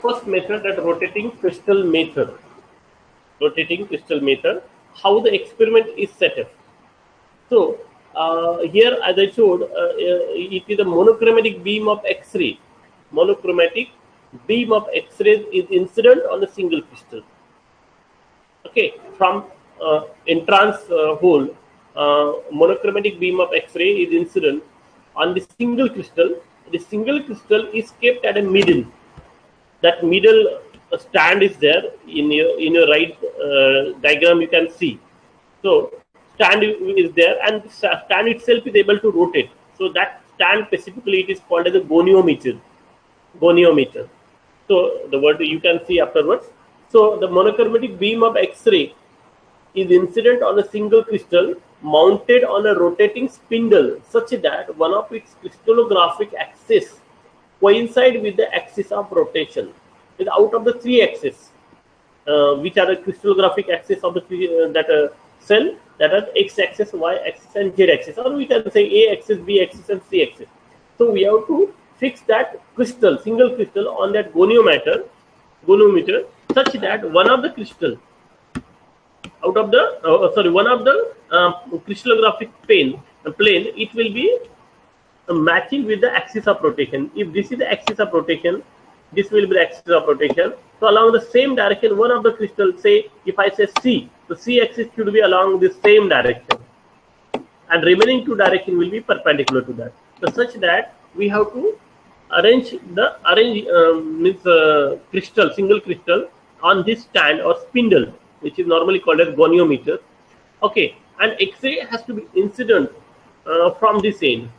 First method, that rotating crystal method. Rotating crystal method. How the experiment is set up. So here, as I showed, it is a monochromatic beam of X-ray. Monochromatic beam of X-rays is incident on a single crystal. Okay, from entrance hole, monochromatic beam of X-ray is incident on the single crystal. The single crystal is kept at a middle. That middle stand is there in your right diagram. You can see. So stand is there, and the stand itself is able to rotate. So that stand specifically it is called as a goniometer. Goniometer. So the word you can see afterwards. So the monochromatic beam of X-ray is incident on a single crystal mounted on a rotating spindle such that one of its crystallographic axes coincide with the axis of rotation. Is out of the three axes, which are the crystallographic axis of the cell, that are x-axis, y-axis, and z-axis, or we can say a-axis, b-axis, and c-axis. So we have to fix that crystal, single crystal, on that goniometer, such that one of the crystal out of the one of the crystallographic plane, it will be matching with the axis of rotation. If this is the axis of rotation, this will be the axis of rotation. So along the same direction, one of the crystals, say if I say C, the C axis should be along the same direction, and remaining two direction will be perpendicular to that. So such that we have to arrange crystal, single crystal on this stand or spindle, which is normally called as goniometer. Okay, and X-ray has to be incident from this end.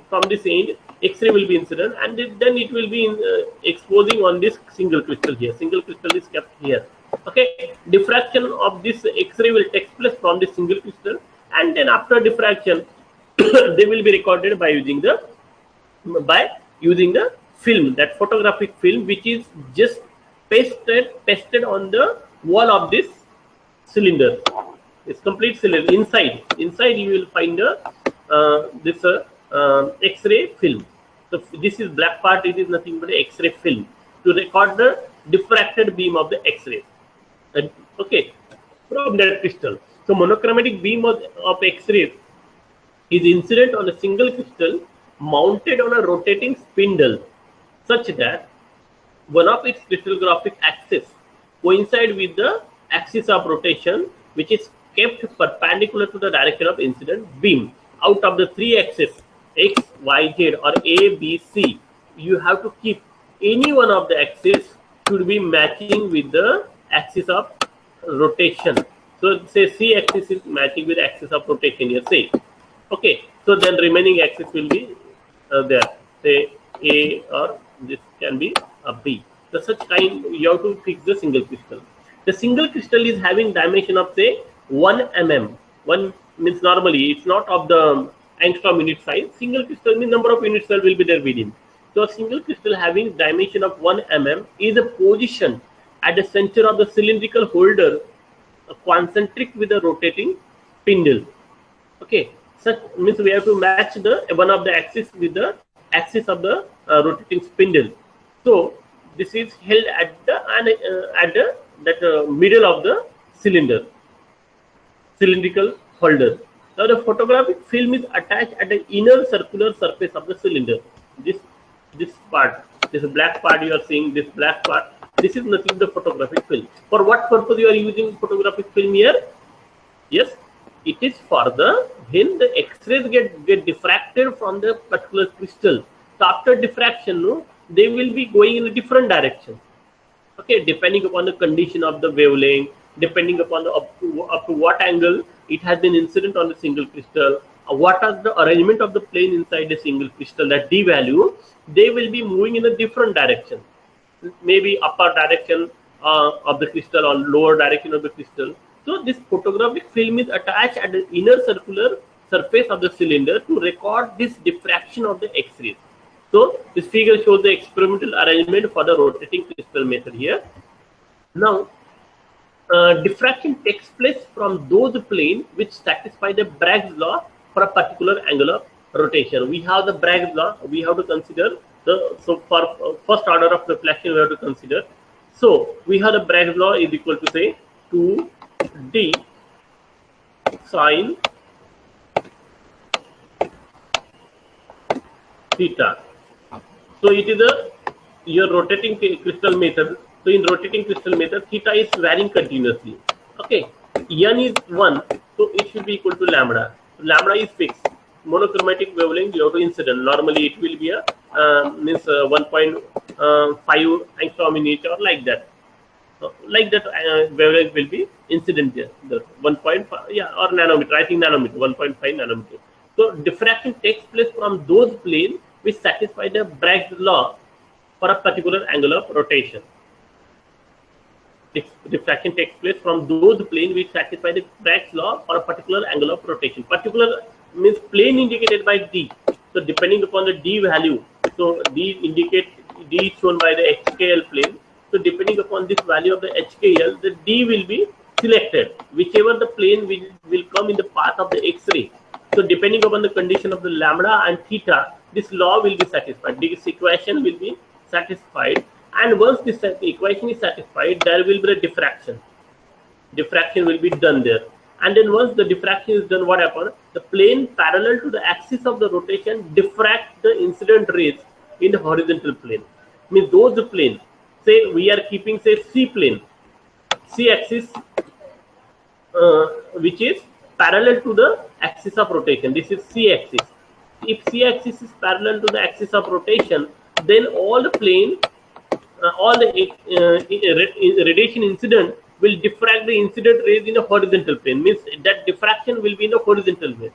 From this end, X-ray will be incident, and then it will be exposing on this single crystal here. Single crystal is kept here. Okay, diffraction of this X-ray will take place from this single crystal, and then after diffraction, they will be recorded by using the film, that photographic film, which is just pasted on the wall of this cylinder. It's complete cylinder. Inside you will find this X-ray film. So this is black part. It is nothing but X-ray film to record the diffracted beam of the X-ray. Okay, from that crystal. So monochromatic beam of X-ray is incident on a single crystal mounted on a rotating spindle, such that one of its crystallographic axis coincide with the axis of rotation, which is kept perpendicular to the direction of incident beam. Out of the three axes, X, Y, Z, or A, B, C, you have to keep any one of the axes should be matching with the axis of rotation. So say C axis is matching with axis of rotation here, say. Okay, so then remaining axis will be there, say A, or this can be a B. So such kind you have to fix the single crystal. The single crystal is having dimension of say 1 mm. 1 means normally it's not of the angstrom unit size. Single crystal means number of unit cell will be there within. So a single crystal having dimension of 1 mm is a position at the center of the cylindrical holder, concentric with the rotating spindle. Okay, such means we have to match the one of the axis with the axis of the rotating spindle. So this is held at the middle of the cylindrical holder. Now the photographic film is attached at the inner circular surface of the cylinder. This part, this black part you are seeing, this black part, this is nothing but the photographic film. For what purpose you are using photographic film here? Yes, it is for when the X-rays get diffracted from the particular crystal. So after diffraction, they will be going in a different direction. Okay, depending upon the condition of the wavelength, depending upon the up to what angle it has been incident on the single crystal, what are the arrangement of the plane inside the single crystal, that D value, they will be moving in a different direction. Maybe upper direction of the crystal or lower direction of the crystal. So this photographic film is attached at the inner circular surface of the cylinder to record this diffraction of the X-rays. So this figure shows the experimental arrangement for the rotating crystal method here. Now, diffraction takes place from those planes which satisfy the Bragg's law for a particular angle of rotation. We have the Bragg's law. We have to consider So for first order of reflection, we have to consider. So we have the Bragg's law is equal to say 2d sine theta. So it is your rotating crystal method. So in rotating crystal method, theta is varying continuously. Okay, n is 1, so it should be equal to lambda. Lambda is fixed. Monochromatic wavelength due to incident. Normally it will be a 1.5 angstrom in each, or like that. Like that, wavelength will be incident there. The 1.5, yeah, or nanometer. I think nanometer, 1.5 nanometer. So diffraction takes place from those planes which satisfy the Bragg's law for a particular angle of rotation. Diffraction takes place from those planes which satisfy the Bragg's law for a particular angle of rotation. Particular means plane indicated by d. So depending upon the d value, so d is shown by the HKL plane. So depending upon this value of the HKL, the d will be selected, whichever the plane will come in the path of the X-ray. So depending upon the condition of the lambda and theta, this law will be satisfied. This equation will be satisfied, and once this equation is satisfied, there will be a diffraction. Diffraction will be done there, and then once the diffraction is done, what happens? The plane parallel to the axis of the rotation diffract the incident rays in the horizontal plane. Means those plane, say we are keeping say C plane, C axis, which is parallel to the axis of rotation. This is C axis. If C axis is parallel to the axis of rotation, then all the plane, all the radiation incident will diffract the incident rays in the horizontal plane. Means that diffraction will be in the horizontal way.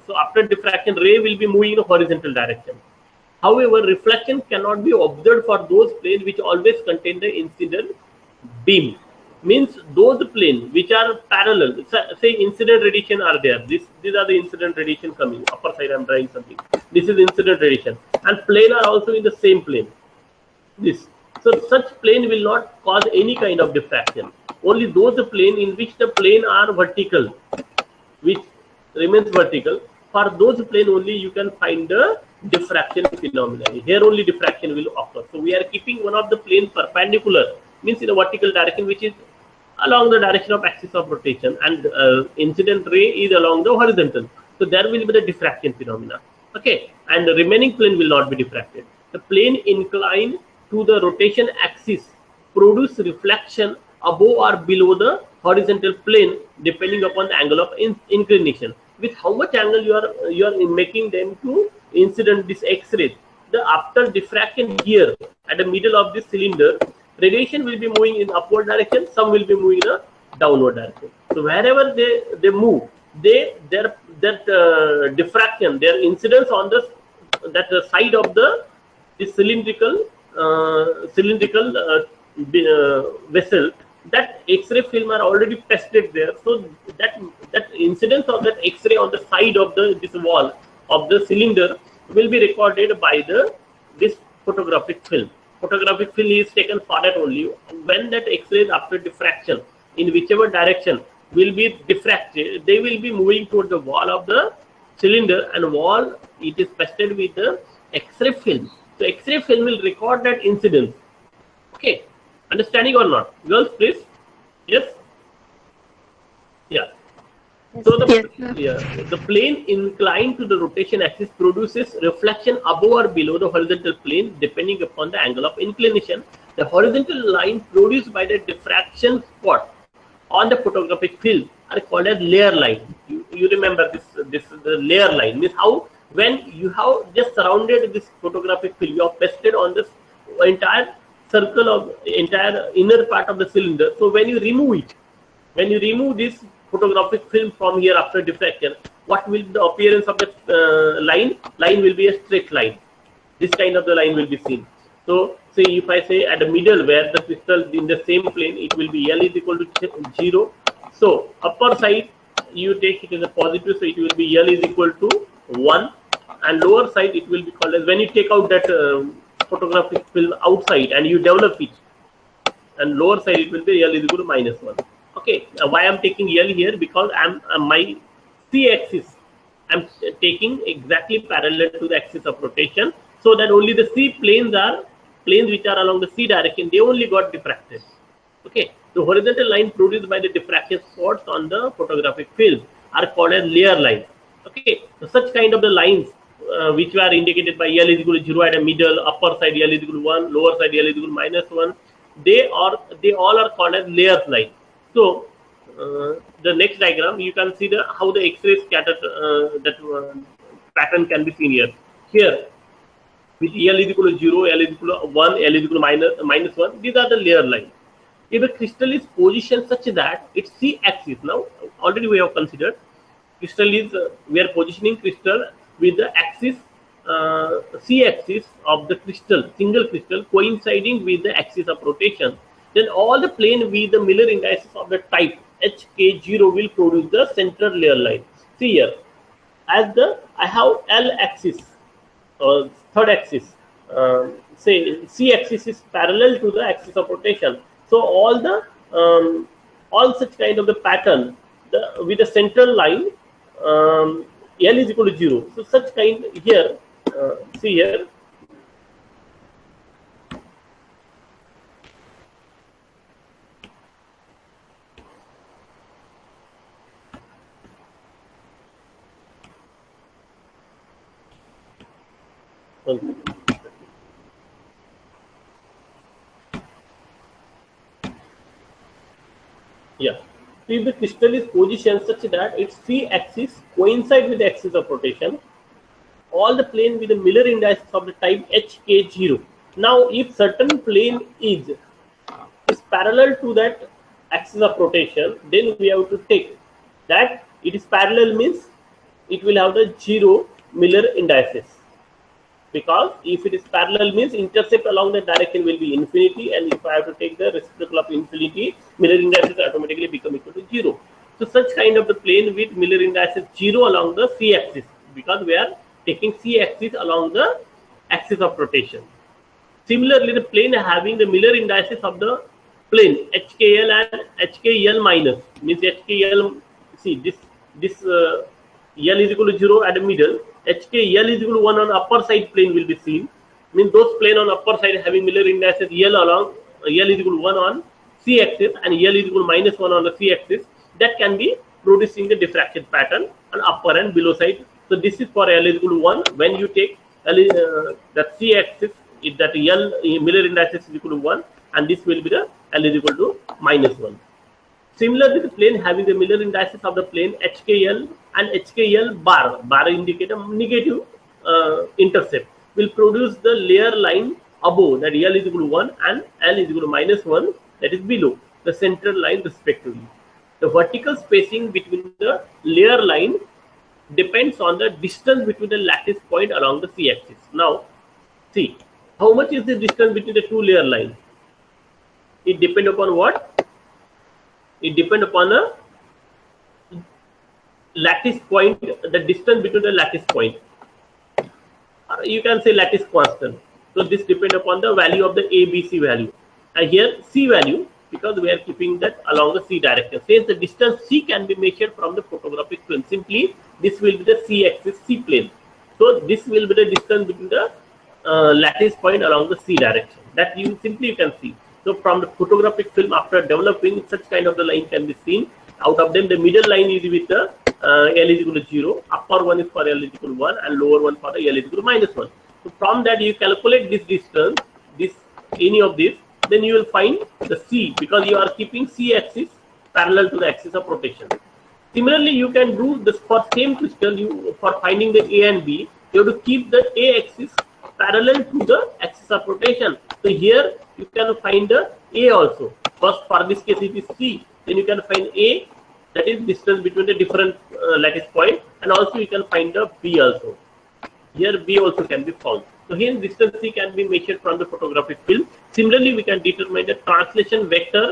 So after diffraction, ray will be moving in a horizontal direction. However, reflection cannot be observed for those planes which always contain the incident beam. Means those planes which are parallel, say incident radiation are there. These are the incident radiation coming. Upper side I am drawing something. This is incident radiation, and plane are also in the same plane. This. So such plane will not cause any kind of diffraction. Only those plane in which the plane are vertical, which remains vertical, for those plane only you can find the diffraction phenomenon. Here only diffraction will occur. So we are keeping one of the plane perpendicular, means in a vertical direction, which is along the direction of axis of rotation, and incident ray is along the horizontal. So there will be the diffraction phenomena. Okay, and the remaining plane will not be diffracted. The plane inclined to the rotation axis produce reflection above or below the horizontal plane depending upon the angle of inclination. With how much angle you are making them to incident this X-ray. The after diffraction here at the middle of this cylinder, radiation will be moving in upward direction, some will be moving in a downward direction. So wherever they move, that diffraction, their incidence on that side of the cylindrical vessel, that X-ray film are already tested there. So that incidence of that X-ray on the side of this wall of the cylinder will be recorded by this photographic film. Photographic film is taken for that only. When that X-rays after diffraction in whichever direction will be diffracted, they will be moving toward the wall of the cylinder, and wall it is tested with the X-ray film. So X-ray film will record that incidence. Okay, understanding or not, girls, please? Yes. Yeah. So the plane inclined to the rotation axis produces reflection above or below the horizontal plane depending upon the angle of inclination. The horizontal line produced by the diffraction spot on the photographic film are called as layer line. You remember this is the layer line. Means how when you have just surrounded this photographic film, you have pasted on this entire circle of entire inner part of the cylinder. So when you remove this photographic film from here after diffraction, what will be the appearance of the line? Line will be a straight line. This kind of the line will be seen. So say if I say at the middle where the crystal in the same plane, it will be L is equal to 0. So upper side you take it as a positive, so it will be L is equal to 1, and lower side it will be called as, when you take out that photographic film outside and you develop it, and lower side it will be L is equal to -1. Okay, why I'm taking L here? Because I'm my C axis I'm taking exactly parallel to the axis of rotation. so that only the C planes are planes which are along the C direction, they only got diffracted. Okay, the horizontal line produced by the diffraction spots on the photographic film are called as layer lines. Okay, so such kind of the lines which were indicated by L is equal to 0 at a middle, upper side L is equal to 1, lower side L is equal to -1, they all are called as layers line. So the next diagram, you can see how the X-ray scattered pattern can be seen here. Here, with L is equal to 0, L is equal to 1, L is equal to minus 1. These are the layer lines. If a crystal is positioned such that its C-axis, now already we have considered, crystal is we are positioning crystal with the axis C-axis of the crystal, single crystal coinciding with the axis of rotation. Then all the plane with the Miller indices of the type HK0 will produce the central layer line. See here, as I have L axis or third axis, say C axis is parallel to the axis of rotation. So all such kind of the pattern with the central line L is equal to 0. So such kind here, see here. Yeah. So if the crystal is positioned such that its C-axis coincides with the axis of rotation, all the plane with the Miller indices of the type HK0. Now, if certain plane is parallel to that axis of rotation, then we have to take that it is parallel means it will have the 0 Miller indices. Because if it is parallel means intercept along the direction will be infinity, and if I have to take the reciprocal of infinity, Miller indices automatically become equal to 0. So such kind of the plane with Miller indices 0 along the C-axis, because we are taking C-axis along the axis of rotation. Similarly, the plane having the Miller indices of the plane HKL and HKL minus means HKL. See this L is equal to 0 at the middle. HKL is equal to 1 on upper side plane will be seen. Means those plane on upper side having Miller indices L along L is equal to 1 on C axis and L is equal to -1 on the C axis. That can be producing the diffraction pattern on upper and below side. So this is for L is equal to 1. When you take L that C axis, if that L Miller indices is equal to 1, and this will be the L is equal to -1. Similarly, the plane having the Miller indices of the plane HKL and HKL bar indicate a negative intercept, will produce the layer line above, that L is equal to 1 and L is equal to -1, that is below the central line respectively. The vertical spacing between the layer line depends on the distance between the lattice point along the C-axis. Now, see, how much is the distance between the two layer lines? It depends upon what? It depends upon a lattice point, the distance between the lattice point. You can say lattice constant. So this depends upon the value of the ABC value. And here C value, because we are keeping that along the C direction. Since the distance C can be measured from the photographic film, simply this will be the C axis C plane. So this will be the distance between the lattice point along the C direction. That you can see. So from the photographic film, after developing, such kind of the line can be seen. Out of them, the middle line is with the L is equal to 0, upper one is for L is equal to 1, and lower one for the L is equal to -1. So from that, you calculate this distance, any of this, then you will find the C, because you are keeping C axis parallel to the axis of rotation. Similarly, you can do this for same crystal. For finding the A and B, you have to keep the A axis parallel to the axis of rotation. So here you can find the A also. First, for this case it is C. Then you can find A, that is distance between the different lattice point, and also you can find the B also. Here B also can be found. So here distance C can be measured from the photographic film. Similarly, we can determine the translation vector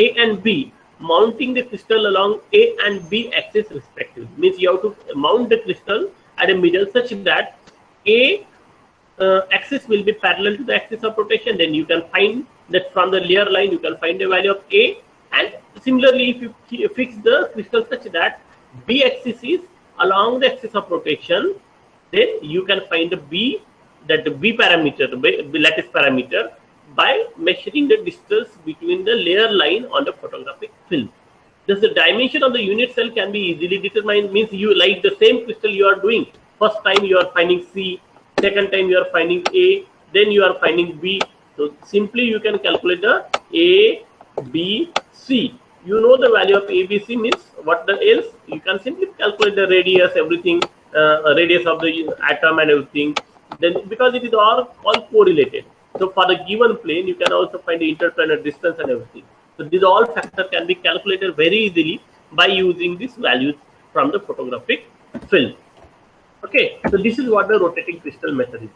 A and B, mounting the crystal along A and B axis respectively. Means you have to mount the crystal at a middle such that A axis will be parallel to the axis of rotation. Then you can find that from the layer line you can find the value of A, and similarly if you fix the crystal such that B axis is along the axis of rotation, then you can find the B that V parameter, the lattice parameter, by measuring the distance between the layer line on the photographic film. Thus, the dimension of the unit cell can be easily determined. Means you, like the same crystal you are doing. First time you are finding C, second time you are finding A, then you are finding B. So simply you can calculate the A, B, C. You know the value of A, B, C means what the else. You can simply calculate the radius, everything, radius of the atom and everything. Then because it is all correlated. So for the given plane, you can also find the interplanar distance and everything. So these all factors can be calculated very easily by using these values from the photographic film. Okay, so this is what the rotating crystal method is.